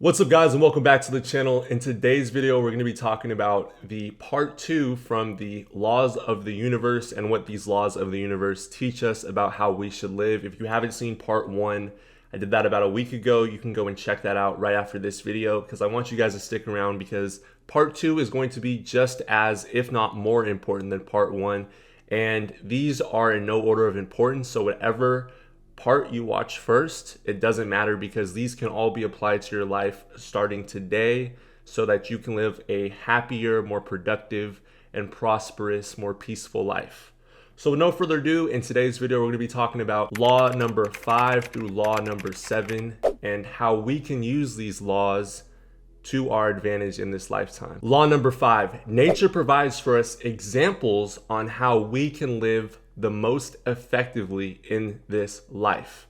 What's up guys, and welcome back to the channel. In today's video, we're going to be talking about the part 2 from the laws of the universe and what these laws of the universe teach us about how we should live. If you haven't seen part 1, I did that about a week ago. You can go and check that out right after this video because I want you guys to stick around because part 2 is going to be just as, if not more important than part 1. And these are in no order of importance, so whatever part you watch first, it doesn't matter because these can all be applied to your life starting today so that you can live a happier, more productive, and prosperous, more peaceful life. So with no further ado, in today's video, we're going to be talking about law number 5 through law number 7 and how we can use these laws to our advantage in this lifetime. Law number 5, nature provides for us examples on how we can live the most effectively in this life.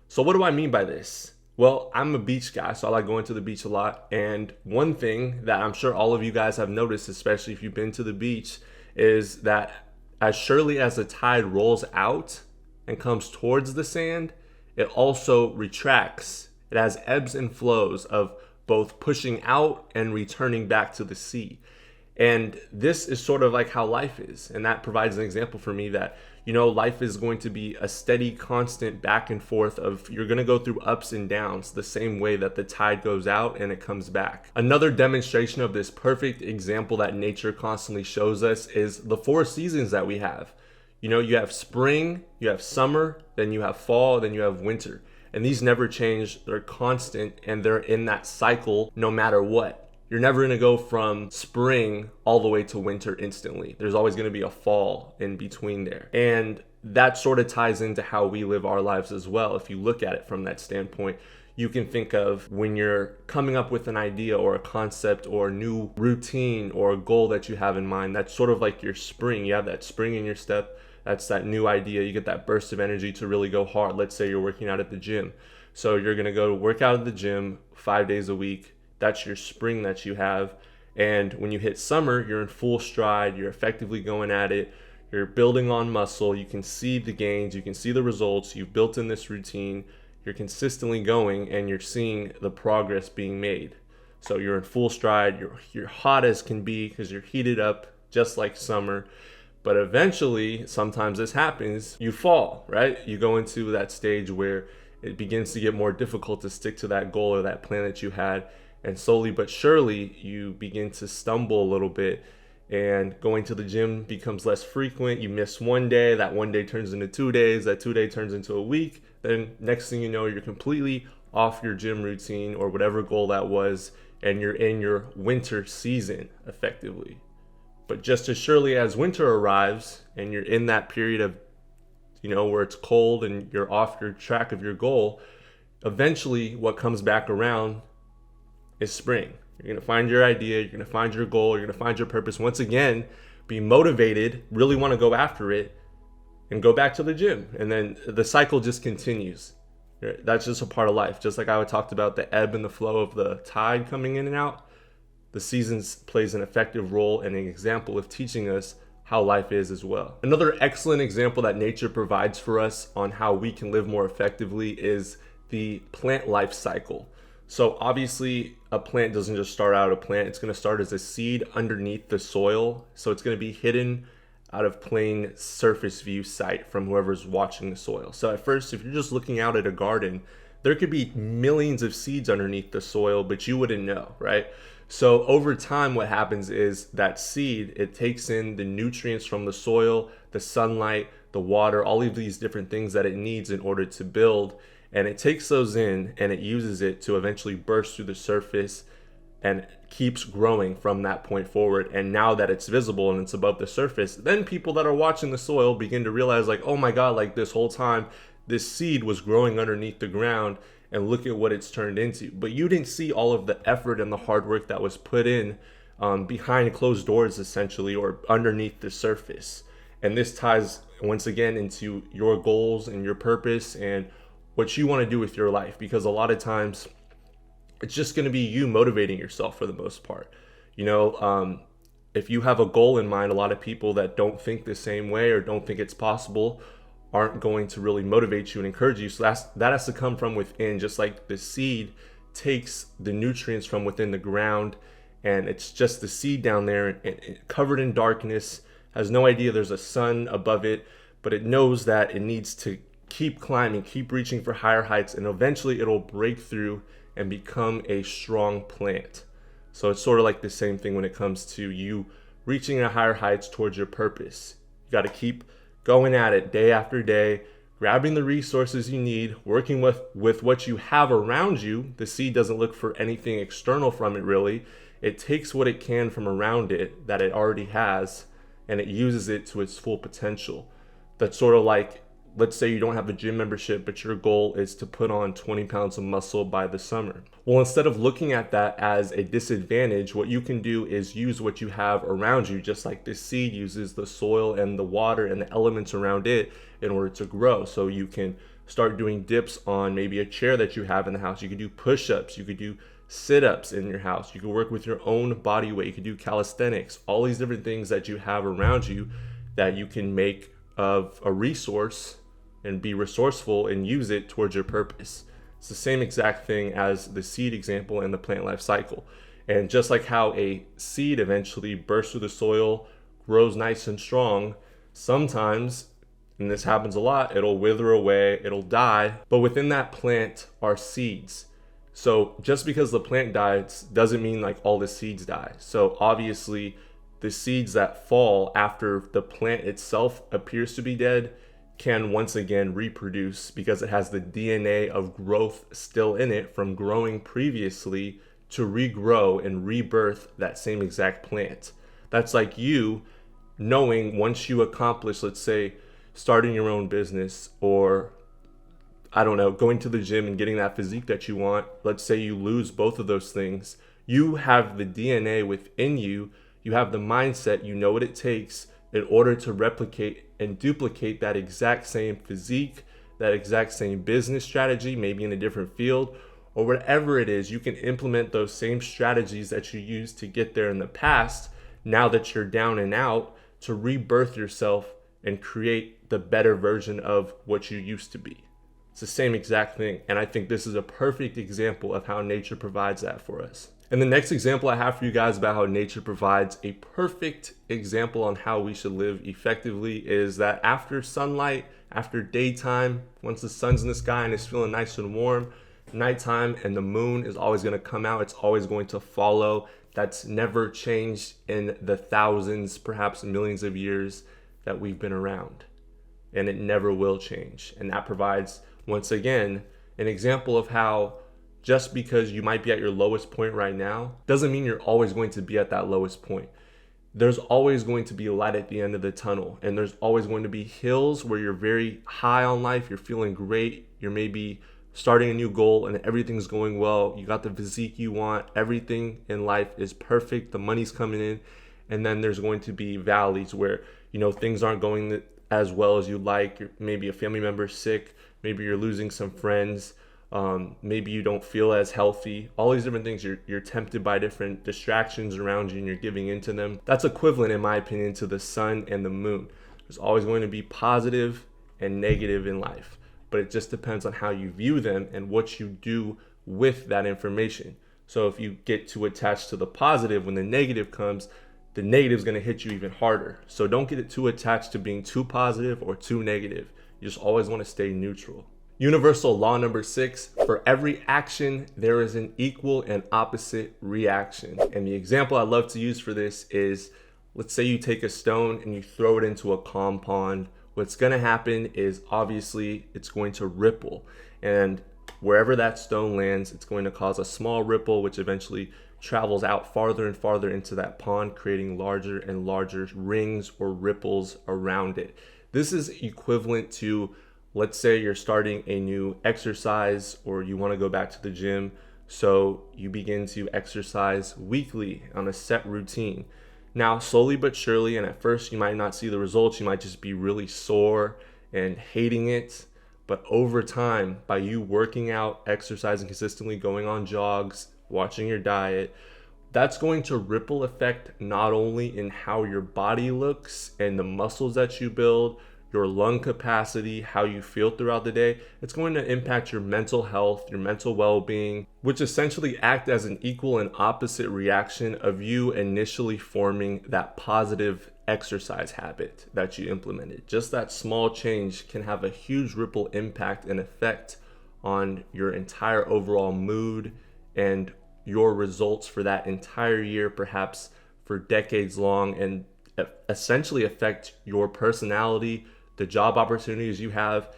So what do I mean by this? Well, I'm a beach guy, so I like going to the beach a lot. And one thing that I'm sure all of you guys have noticed, especially if you've been to the beach, is that as surely as the tide rolls out and comes towards the sand, it also retracts. It has ebbs and flows of both pushing out and returning back to the sea. And this is sort of like how life is. And that provides an example for me that, life is going to be a steady, constant back and forth of you're going to go through ups and downs the same way that the tide goes out and it comes back. Another demonstration of this perfect example that nature constantly shows us is the 4 seasons that we have. You have spring, you have summer, then you have fall, then you have winter. And these never change. They're constant and they're in that cycle no matter what. You're never going to go from spring all the way to winter instantly. There's always going to be a fall in between there. And that sort of ties into how we live our lives as well. If you look at it from that standpoint, you can think of when you're coming up with an idea or a concept or a new routine or a goal that you have in mind. That's sort of like your spring. You have that spring in your step. That's that new idea. You get that burst of energy to really go hard. Let's say you're working out at the gym. So you're going to go work out at the gym 5 days a week. That's your spring that you have. And when you hit summer, you're in full stride. You're effectively going at it. You're building on muscle. You can see the gains. You can see the results. You've built in this routine. You're consistently going and you're seeing the progress being made. So you're in full stride. You're hot as can be because you're heated up just like summer. But eventually, sometimes this happens, you fall, right? You go into that stage where it begins to get more difficult to stick to that goal or that plan that you had. And slowly but surely, you begin to stumble a little bit and going to the gym becomes less frequent. You miss one day, that one day turns into 2 days, that 2 day turns into a week. Then next thing you know, you're completely off your gym routine or whatever goal that was, and you're in your winter season effectively. But just as surely as winter arrives and you're in that period of, where it's cold and you're off your track of your goal, eventually what comes back around is spring. You're going to find your idea, you're going to find your goal, you're going to find your purpose. Once again, be motivated, really want to go after it, and go back to the gym. And then the cycle just continues. That's just a part of life. Just like I talked about the ebb and the flow of the tide coming in and out, the seasons plays an effective role and an example of teaching us how life is as well. Another excellent example that nature provides for us on how we can live more effectively is the plant life cycle. So obviously a plant doesn't just start out a plant. It's going to start as a seed underneath the soil. So it's going to be hidden out of plain surface view sight from whoever's watching the soil. So at first, if you're just looking out at a garden, there could be millions of seeds underneath the soil, but you wouldn't know, right? So over time, what happens is that seed, it takes in the nutrients from the soil, the sunlight, the water, all of these different things that it needs in order to build. And it takes those in and it uses it to eventually burst through the surface and keeps growing from that point forward. And now that it's visible and it's above the surface, then people that are watching the soil begin to realize like, oh my God, like this whole time, this seed was growing underneath the ground and look at what it's turned into. But you didn't see all of the effort and the hard work that was put in behind closed doors, essentially, or underneath the surface. And this ties once again into your goals and your purpose and what you want to do with your life, because a lot of times it's just going to be you motivating yourself for the most part. If you have a goal in mind, a lot of people that don't think the same way or don't think it's possible aren't going to really motivate you and encourage you. So that has to come from within, just like the seed takes the nutrients from within the ground, and it's just the seed down there and covered in darkness, has no idea there's a sun above it, but it knows that it needs to keep climbing, keep reaching for higher heights, and eventually it'll break through and become a strong plant. So it's sort of like the same thing when it comes to you reaching at higher heights towards your purpose. You got to keep going at it day after day, grabbing the resources you need, working with what you have around you. The seed doesn't look for anything external from it really. It takes what it can from around it that it already has, and it uses it to its full potential. That's sort of like, let's say you don't have a gym membership, but your goal is to put on 20 pounds of muscle by the summer. Well, instead of looking at that as a disadvantage, what you can do is use what you have around you, just like this seed uses the soil and the water and the elements around it in order to grow. So you can start doing dips on maybe a chair that you have in the house. You could do push-ups, you could do sit-ups in your house, you could work with your own body weight, you could do calisthenics, all these different things that you have around you that you can make of a resource and be resourceful and use it towards your purpose. It's the same exact thing as the seed example in the plant life cycle. And just like how a seed eventually bursts through the soil, grows nice and strong, sometimes, and this happens a lot, it'll wither away, it'll die, but within that plant are seeds. So just because the plant dies doesn't mean like all the seeds die. So obviously the seeds that fall after the plant itself appears to be dead can once again reproduce because it has the DNA of growth still in it from growing previously to regrow and rebirth that same exact plant. That's like you knowing once you accomplish, let's say, starting your own business, or I don't know, going to the gym and getting that physique that you want. Let's say you lose both of those things. You have the DNA within you, you have the mindset, you know what it takes in order to replicate and duplicate that exact same physique, that exact same business strategy, maybe in a different field, or whatever it is. You can implement those same strategies that you used to get there in the past, now that you're down and out, to rebirth yourself and create the better version of what you used to be. It's the same exact thing. And I think this is a perfect example of how nature provides that for us. And the next example I have for you guys about how nature provides a perfect example on how we should live effectively is that after sunlight, after daytime, once the sun's in the sky and it's feeling nice and warm, nighttime and the moon is always going to come out. It's always going to follow. That's never changed in the thousands, perhaps millions of years that we've been around. And it never will change. And that provides, once again, an example of how just because you might be at your lowest point right now doesn't mean you're always going to be at that lowest point. There's always going to be light at the end of the tunnel, and there's always going to be hills where you're very high on life, you're feeling great, you're maybe starting a new goal and everything's going well, you got the physique you want, everything in life is perfect, the money's coming in. And then there's going to be valleys where, you know, things aren't going as well as you'd like. Maybe a family member's sick, maybe you're losing some friends, maybe you don't feel as healthy. All these different things, you're tempted by different distractions around you and you're giving into them. That's equivalent, in my opinion, to the sun and the moon. There's always going to be positive and negative in life, but it just depends on how you view them and what you do with that information. So if you get too attached to the positive, when the negative comes, the negative is going to hit you even harder. So don't get it too attached to being too positive or too negative. You just always want to stay neutral. Universal law number 6, for every action, there is an equal and opposite reaction. And the example I love to use for this is, let's say you take a stone and you throw it into a calm pond. What's going to happen is obviously it's going to ripple. And wherever that stone lands, it's going to cause a small ripple, which eventually travels out farther and farther into that pond, creating larger and larger rings or ripples around it. This is equivalent to, let's say you're starting a new exercise or you want to go back to the gym. So you begin to exercise weekly on a set routine. Now, slowly but surely, and at first you might not see the results, you might just be really sore and hating it. But over time, by you working out, exercising consistently, going on jogs, watching your diet, that's going to ripple effect not only in how your body looks and the muscles that you build, your lung capacity, how you feel throughout the day. It's going to impact your mental health, your mental well-being, which essentially act as an equal and opposite reaction of you initially forming that positive exercise habit that you implemented. Just that small change can have a huge ripple impact and effect on your entire overall mood and your results for that entire year, perhaps for decades long, and essentially affect your personality, the job opportunities you have.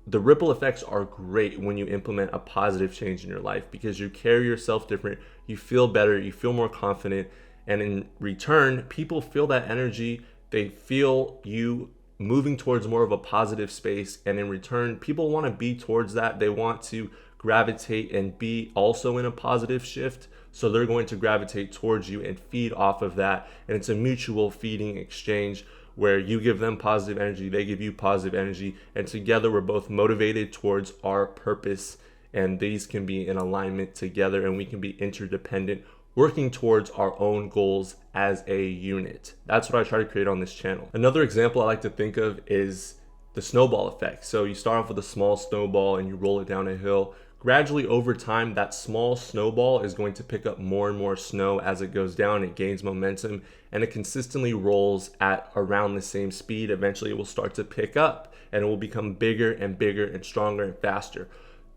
The ripple effects are great when you implement a positive change in your life because you carry yourself different, you feel better, you feel more confident, and in return, people feel that energy. They feel you moving towards more of a positive space, and in return, people want to be towards that. They want to gravitate and be also in a positive shift. So they're going to gravitate towards you and feed off of that. And it's a mutual feeding exchange where you give them positive energy, they give you positive energy, and together we're both motivated towards our purpose. And these can be in alignment together, and we can be interdependent, working towards our own goals as a unit. That's what I try to create on this channel. Another example I like to think of is the snowball effect. So you start off with a small snowball and you roll it down a hill. Gradually over time, that small snowball is going to pick up more and more snow as it goes down. It gains momentum and it consistently rolls at around the same speed. Eventually it will start to pick up and it will become bigger and bigger and stronger and faster.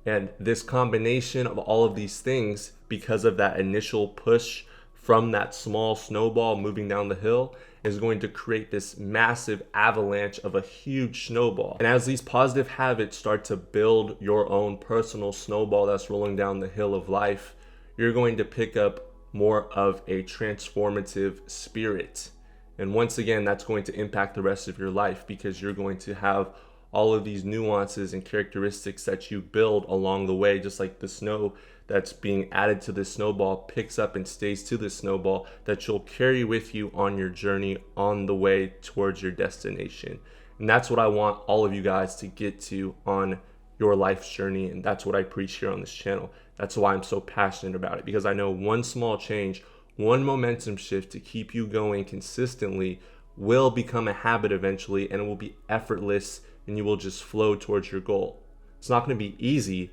And this combination of all of these things, because of that initial push from that small snowball moving down the hill, is going to create this massive avalanche of a huge snowball. And as these positive habits start to build your own personal snowball that's rolling down the hill of life, you're going to pick up more of a transformative spirit. And once again, that's going to impact the rest of your life because you're going to have all of these nuances and characteristics that you build along the way, just like the snow that's being added to this snowball picks up and stays to this snowball, that you'll carry with you on your journey on the way towards your destination. And that's what I want all of you guys to get to on your life's journey. And that's what I preach here on this channel. That's why I'm so passionate about it, because I know one small change, one momentum shift to keep you going consistently will become a habit eventually, and it will be effortless, and you will just flow towards your goal. It's not going to be easy,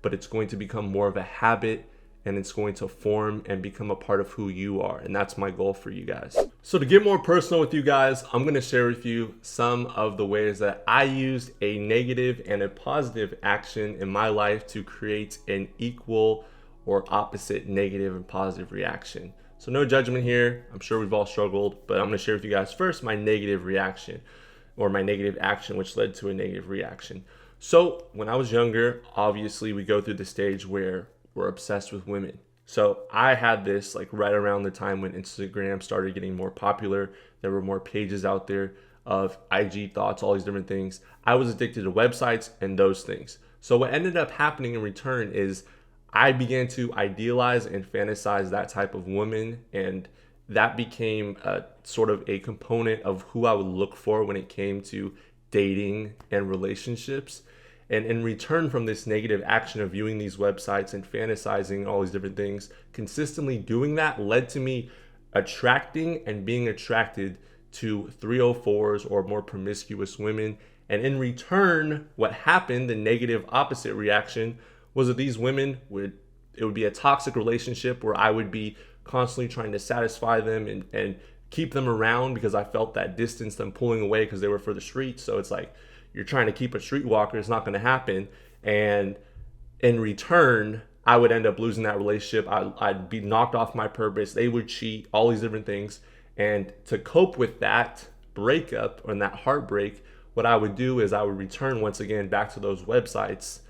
but it's going to become more of a habit, and it's going to form and become a part of who you are. And that's my goal for you guys. So to get more personal with you guys, I'm going to share with you some of the ways that I used a negative and a positive action in my life to create an equal or opposite negative and positive reaction. So no judgment here. I'm sure we've all struggled, but I'm going to share with you guys first my negative reaction, or my negative action, which led to a negative reaction. So when I was younger, obviously we go through the stage where we're obsessed with women. So I had this like right around the time when Instagram started getting more popular. There were more pages out there of IG thoughts, all these different things. I was addicted to websites and those things. So what ended up happening in return is I began to idealize and fantasize that type of woman, and that became a sort of a component of who I would look for when it came to dating and relationships. And in return from this negative action of viewing these websites and fantasizing all these different things, consistently doing that led to me attracting and being attracted to 304s or more promiscuous women. And in return, what happened, the negative opposite reaction, was that these women it would be a toxic relationship where I would be constantly trying to satisfy them and keep them around because I felt that distance, them pulling away because they were for the streets. So it's like, you're trying to keep a streetwalker, it's not going to happen. And in return, I would end up losing that relationship. I'd be knocked off my purpose. They would cheat, all these different things. And to cope with that breakup and that heartbreak, what I would do is I would return once again back to those websites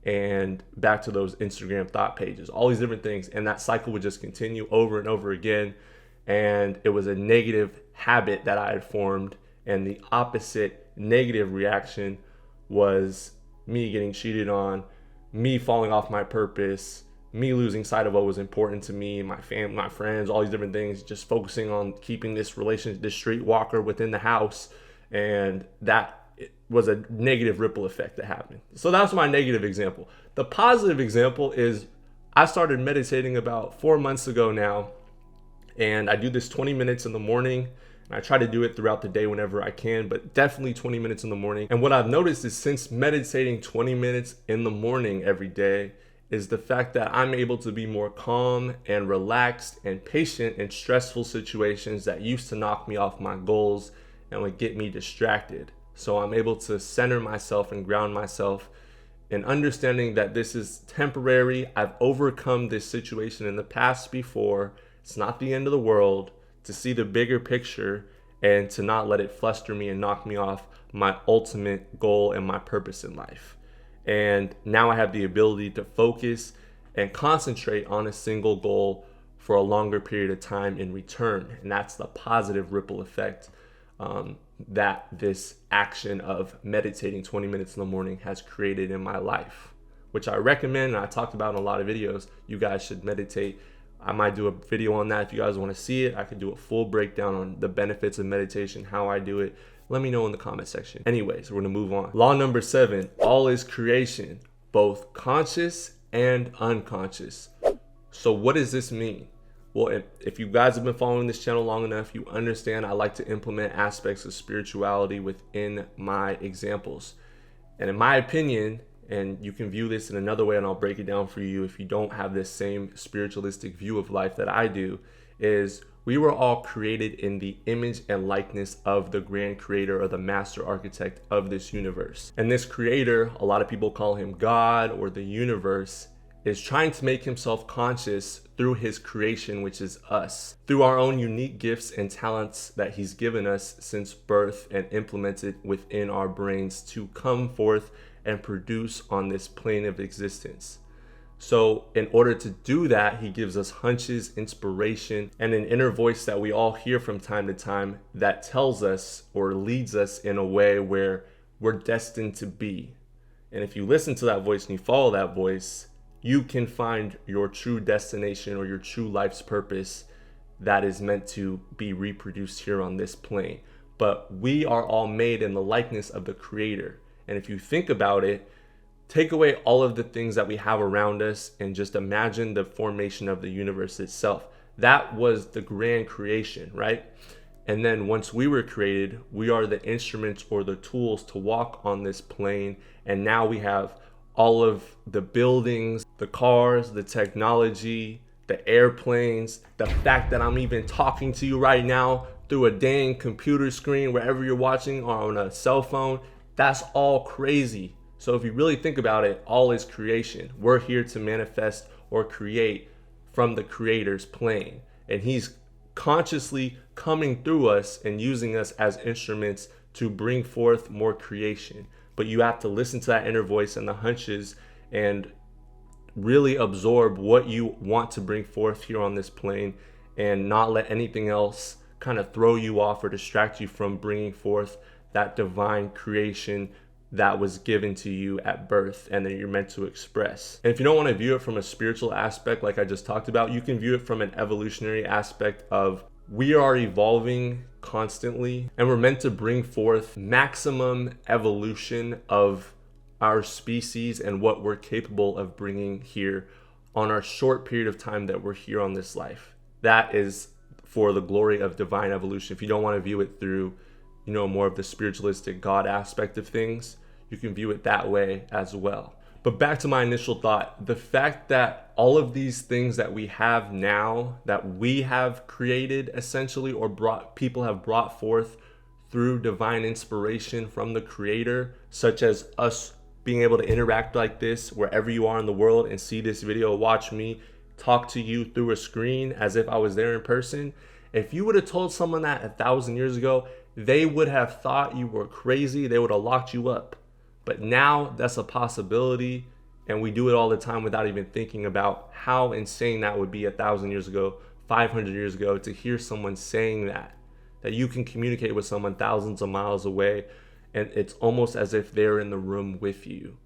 and back to those Instagram thought pages, all these different things. And that cycle would just continue over and over again. And it was a negative habit that I had formed. And the opposite negative reaction was me getting cheated on, me falling off my purpose, me losing sight of what was important to me, my family, my friends, all these different things, just focusing on keeping this relationship, this streetwalker within the house. And that was a negative ripple effect that happened. So that's my negative example. The positive example is I started meditating about 4 months ago now, and I do this 20 minutes in the morning And I try to do it throughout the day whenever I can, but definitely 20 minutes in the morning. And what I've noticed is since meditating 20 minutes in the morning every day is the fact that I'm able to be more calm and relaxed and patient in stressful situations that used to knock me off my goals and would get me distracted. So I'm able to center myself and ground myself and understanding that this is temporary. I've overcome this situation in the past before. It's not the end of the world. To see the bigger picture and to not let it fluster me and knock me off my ultimate goal and my purpose in life. And now I have the ability to focus and concentrate on a single goal for a longer period of time in return. And that's the positive ripple effect that this action of meditating 20 minutes in the morning has created in my life, which I recommend. And I talked about in a lot of videos. You guys should meditate. I might do a video on that if you guys want to see it. I could do a full breakdown on the benefits of meditation, how I do it. Let me know in the comment section. Anyways, we're going to move on. Law number 7, all is creation, both conscious and unconscious. So what does this mean? Well, if you guys have been following this channel long enough, you understand I like to implement aspects of spirituality within my examples. And in my opinion, and you can view this in another way and I'll break it down for you if you don't have this same spiritualistic view of life that I do, is we were all created in the image and likeness of the grand creator or the master architect of this universe. And this creator, a lot of people call him God or the universe, is trying to make himself conscious through his creation, which is us, through our own unique gifts and talents that he's given us since birth and implemented within our brains to come forth and produce on this plane of existence. So in order to do that, he gives us hunches, inspiration, and an inner voice that we all hear from time to time that tells us or leads us in a way where we're destined to be. And if you listen to that voice and you follow that voice, you can find your true destination or your true life's purpose that is meant to be reproduced here on this plane. But we are all made in the likeness of the creator. And if you think about it, take away all of the things that we have around us and just imagine the formation of the universe itself. That was the grand creation, right? And then once we were created, we are the instruments or the tools to walk on this plane. And now we have all of the buildings, the cars, the technology, the airplanes, the fact that I'm even talking to you right now through a dang computer screen, wherever you're watching, or on a cell phone. That's all crazy. So if you really think about it, all is creation. We're here to manifest or create from the creator's plane. And he's consciously coming through us and using us as instruments to bring forth more creation. But you have to listen to that inner voice and the hunches and really absorb what you want to bring forth here on this plane and not let anything else kind of throw you off or distract you from bringing forth that divine creation that was given to you at birth and that you're meant to express. And if you don't want to view it from a spiritual aspect like I just talked about, you can view it from an evolutionary aspect of we are evolving constantly and we're meant to bring forth maximum evolution of our species and what we're capable of bringing here on our short period of time that we're here on this life. That is for the glory of divine evolution. If you don't want to view it through, more of the spiritualistic God aspect of things, you can view it that way as well. But back to my initial thought, the fact that all of these things that we have now, that we have created essentially, or people have brought forth through divine inspiration from the creator, such as us being able to interact like this wherever you are in the world and see this video, watch me talk to you through a screen as if I was there in person. If you would have told someone that 1,000 years ago, they would have thought you were crazy. They would have locked you up. But now that's a possibility, and we do it all the time without even thinking about how insane that would be 1,000 years ago, 500 years ago, to hear someone saying that you can communicate with someone thousands of miles away, and it's almost as if they're in the room with you,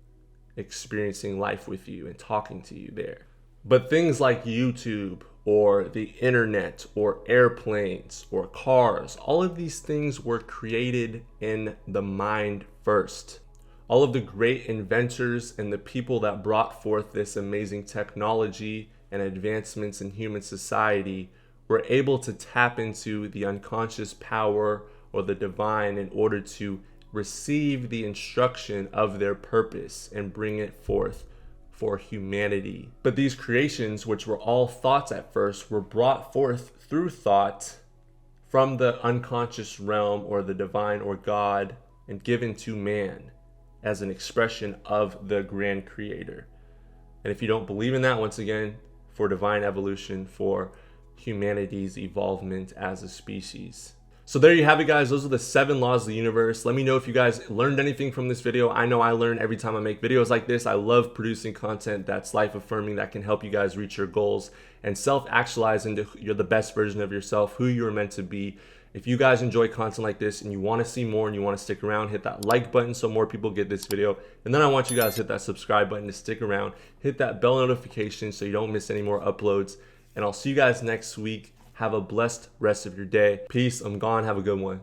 experiencing life with you and talking to you there. But things like YouTube or the internet or airplanes or cars, all of these things were created in the mind first. All of the great inventors and the people that brought forth this amazing technology and advancements in human society we're able to tap into the unconscious power or the divine in order to receive the instruction of their purpose and bring it forth for humanity. But these creations, which were all thoughts at first, were brought forth through thought from the unconscious realm or the divine or God and given to man as an expression of the grand creator. And if you don't believe in that, once again, for divine evolution, for humanity's evolvement as a species. So there you have it, guys. Those are the 7 laws of the universe. Let me know if you guys learned anything from this video. I know I learn every time I make videos like this. I love producing content that's life affirming, that can help you guys reach your goals and self-actualize into you're the best version of yourself, who you're meant to be. If you guys enjoy content like this and you want to see more and you want to stick around, hit that like button so more people get this video. And then I want you guys to hit that subscribe button to stick around. Hit that bell notification so you don't miss any more uploads. And I'll see you guys next week. Have a blessed rest of your day. Peace. I'm gone. Have a good one.